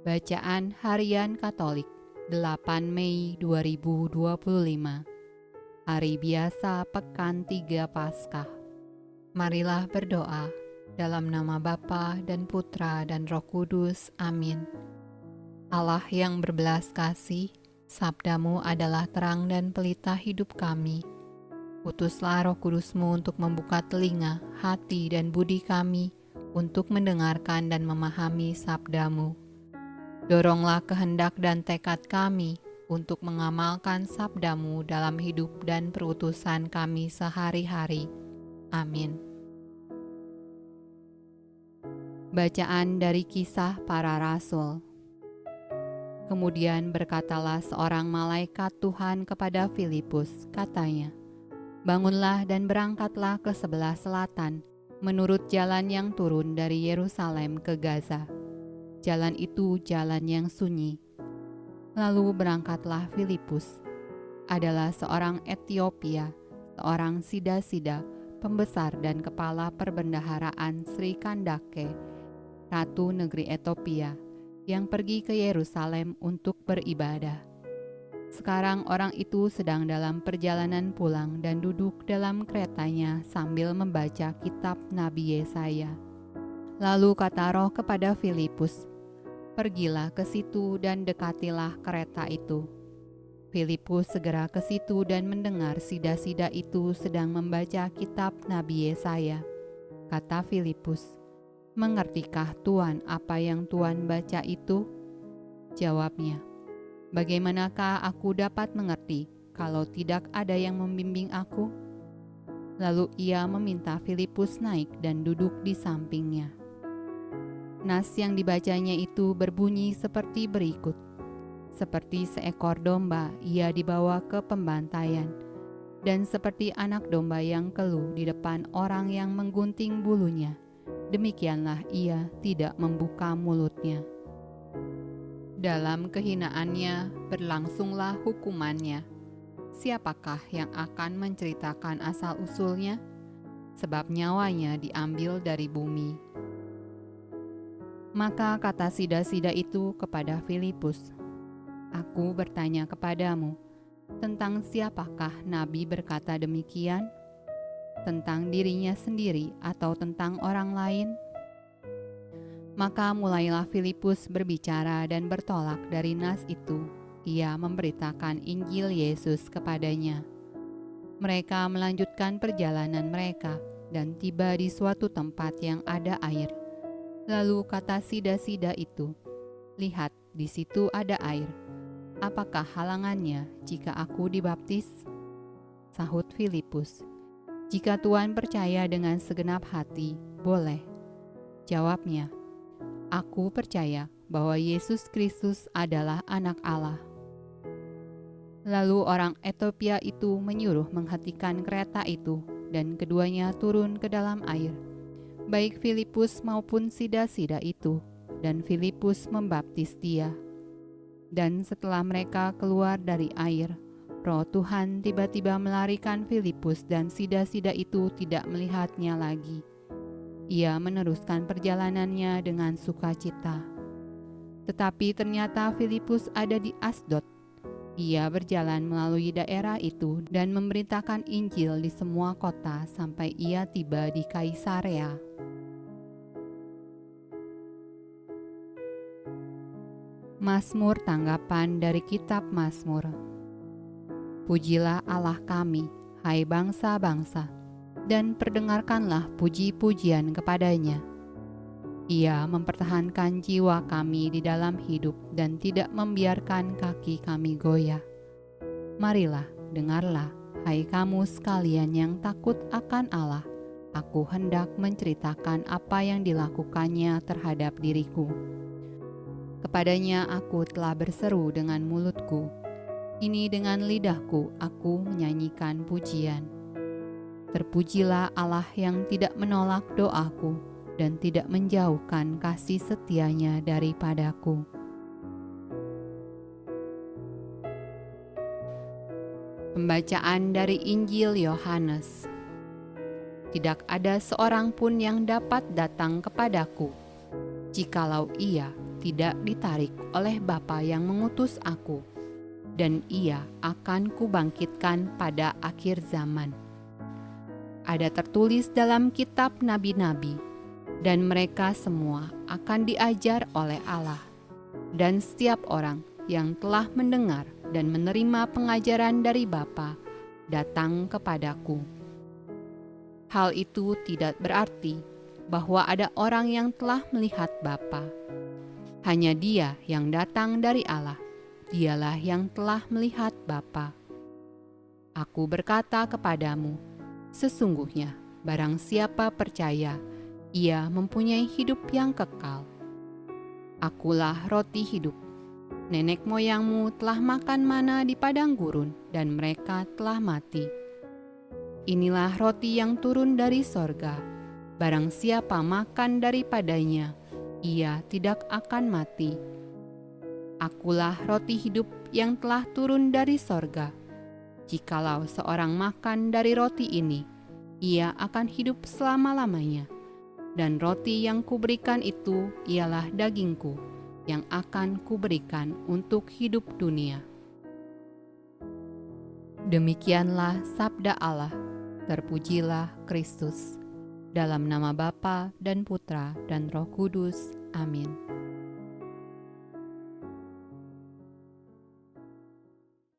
Bacaan Harian Katolik 8 Mei 2025. Hari biasa Pekan 3 Paskah. Marilah berdoa dalam nama Bapa dan Putra dan Roh Kudus. Amin. Allah yang berbelas kasih, sabdamu adalah terang dan pelita hidup kami. Utuslah Roh Kudusmu untuk membuka telinga, hati dan budi kami untuk mendengarkan dan memahami sabdamu. Doronglah kehendak dan tekad kami untuk mengamalkan sabdamu dalam hidup dan perutusan kami sehari-hari. Amin. Bacaan dari Kisah Para Rasul. Kemudian berkatalah seorang malaikat Tuhan kepada Filipus, katanya, "Bangunlah dan berangkatlah ke sebelah selatan, menurut jalan yang turun dari Yerusalem ke Gaza. Jalan itu jalan yang sunyi." Lalu berangkatlah Filipus. Adalah seorang Etiopia, seorang Sida-Sida, pembesar dan kepala perbendaharaan Sri Kandake, Ratu Negeri Ethiopia, yang pergi ke Yerusalem untuk beribadah. Sekarang orang itu sedang dalam perjalanan pulang dan duduk dalam keretanya sambil membaca kitab Nabi Yesaya. Lalu kata Roh kepada Filipus, "Pergilah ke situ dan dekatilah kereta itu." Filipus segera ke situ dan mendengar Sida-Sida itu sedang membaca kitab Nabi Yesaya. Kata Filipus, "Mengertikah Tuan apa yang Tuan baca itu?" Jawabnya, "Bagaimanakah aku dapat mengerti kalau tidak ada yang membimbing aku?" Lalu ia meminta Filipus naik dan duduk di sampingnya. Nas yang dibacanya itu berbunyi seperti berikut. Seperti seekor domba ia dibawa ke pembantaian, dan seperti anak domba yang keluh di depan orang yang menggunting bulunya, demikianlah ia tidak membuka mulutnya. Dalam kehinaannya berlangsunglah hukumannya. Siapakah yang akan menceritakan asal-usulnya? Sebab nyawanya diambil dari bumi. Maka kata Sida-Sida itu kepada Filipus, "Aku bertanya kepadamu, tentang siapakah Nabi berkata demikian? Tentang dirinya sendiri atau tentang orang lain?" Maka mulailah Filipus berbicara dan bertolak dari nas itu. Ia memberitakan Injil Yesus kepadanya. Mereka melanjutkan perjalanan mereka dan tiba di suatu tempat yang ada air. Lalu kata Sida-Sida itu, "Lihat, di situ ada air. Apakah halangannya jika aku dibaptis?" Sahut Filipus, "Jika Tuhan percaya dengan segenap hati, boleh." Jawabnya, "Aku percaya bahwa Yesus Kristus adalah Anak Allah." Lalu orang Ethiopia itu menyuruh menghentikan kereta itu, dan keduanya turun ke dalam air, baik Filipus maupun Sida-Sida itu, dan Filipus membaptis dia. Dan setelah mereka keluar dari air, Roh Tuhan tiba-tiba melarikan Filipus dan Sida-Sida itu tidak melihatnya lagi. Ia meneruskan perjalanannya dengan sukacita. Tetapi ternyata Filipus ada di Asdod. Ia berjalan melalui daerah itu dan memberitakan Injil di semua kota sampai ia tiba di Kaisarea. Mazmur tanggapan dari kitab Mazmur. Pujilah Allah kami, hai bangsa-bangsa, dan perdengarkanlah puji-pujian kepadanya. Ia mempertahankan jiwa kami di dalam hidup dan tidak membiarkan kaki kami goyah. Marilah, dengarlah, hai kamu sekalian yang takut akan Allah. Aku hendak menceritakan apa yang dilakukannya terhadap diriku. Kepadanya aku telah berseru dengan mulutku. Ini dengan lidahku aku menyanyikan pujian. Terpujilah Allah yang tidak menolak doaku dan tidak menjauhkan kasih setianya daripadaku. Pembacaan dari Injil Yohanes. Tidak ada seorang pun yang dapat datang kepadaku, jikalau ia tidak ditarik oleh Bapa yang mengutus aku, dan Ia akan kubangkitkan pada akhir zaman. Ada tertulis dalam kitab nabi-nabi, dan mereka semua akan diajar oleh Allah, dan setiap orang yang telah mendengar dan menerima pengajaran dari Bapa datang kepadaku. Hal itu tidak berarti bahwa ada orang yang telah melihat Bapa. Hanya Dia yang datang dari Allah, Dialah yang telah melihat Bapa. Aku berkata kepadamu, sesungguhnya barang siapa percaya, ia mempunyai hidup yang kekal. Akulah roti hidup. Nenek moyangmu telah makan mana di padang gurun, dan mereka telah mati. Inilah roti yang turun dari sorga. Barang siapa makan daripadanya, ia tidak akan mati. Akulah roti hidup yang telah turun dari sorga. Jikalau seorang makan dari roti ini, ia akan hidup selama-lamanya. Dan roti yang kuberikan itu ialah dagingku, yang akan kuberikan untuk hidup dunia. Demikianlah sabda Allah. Terpujilah Kristus. Dalam nama Bapa dan Putra dan Roh Kudus. Amin.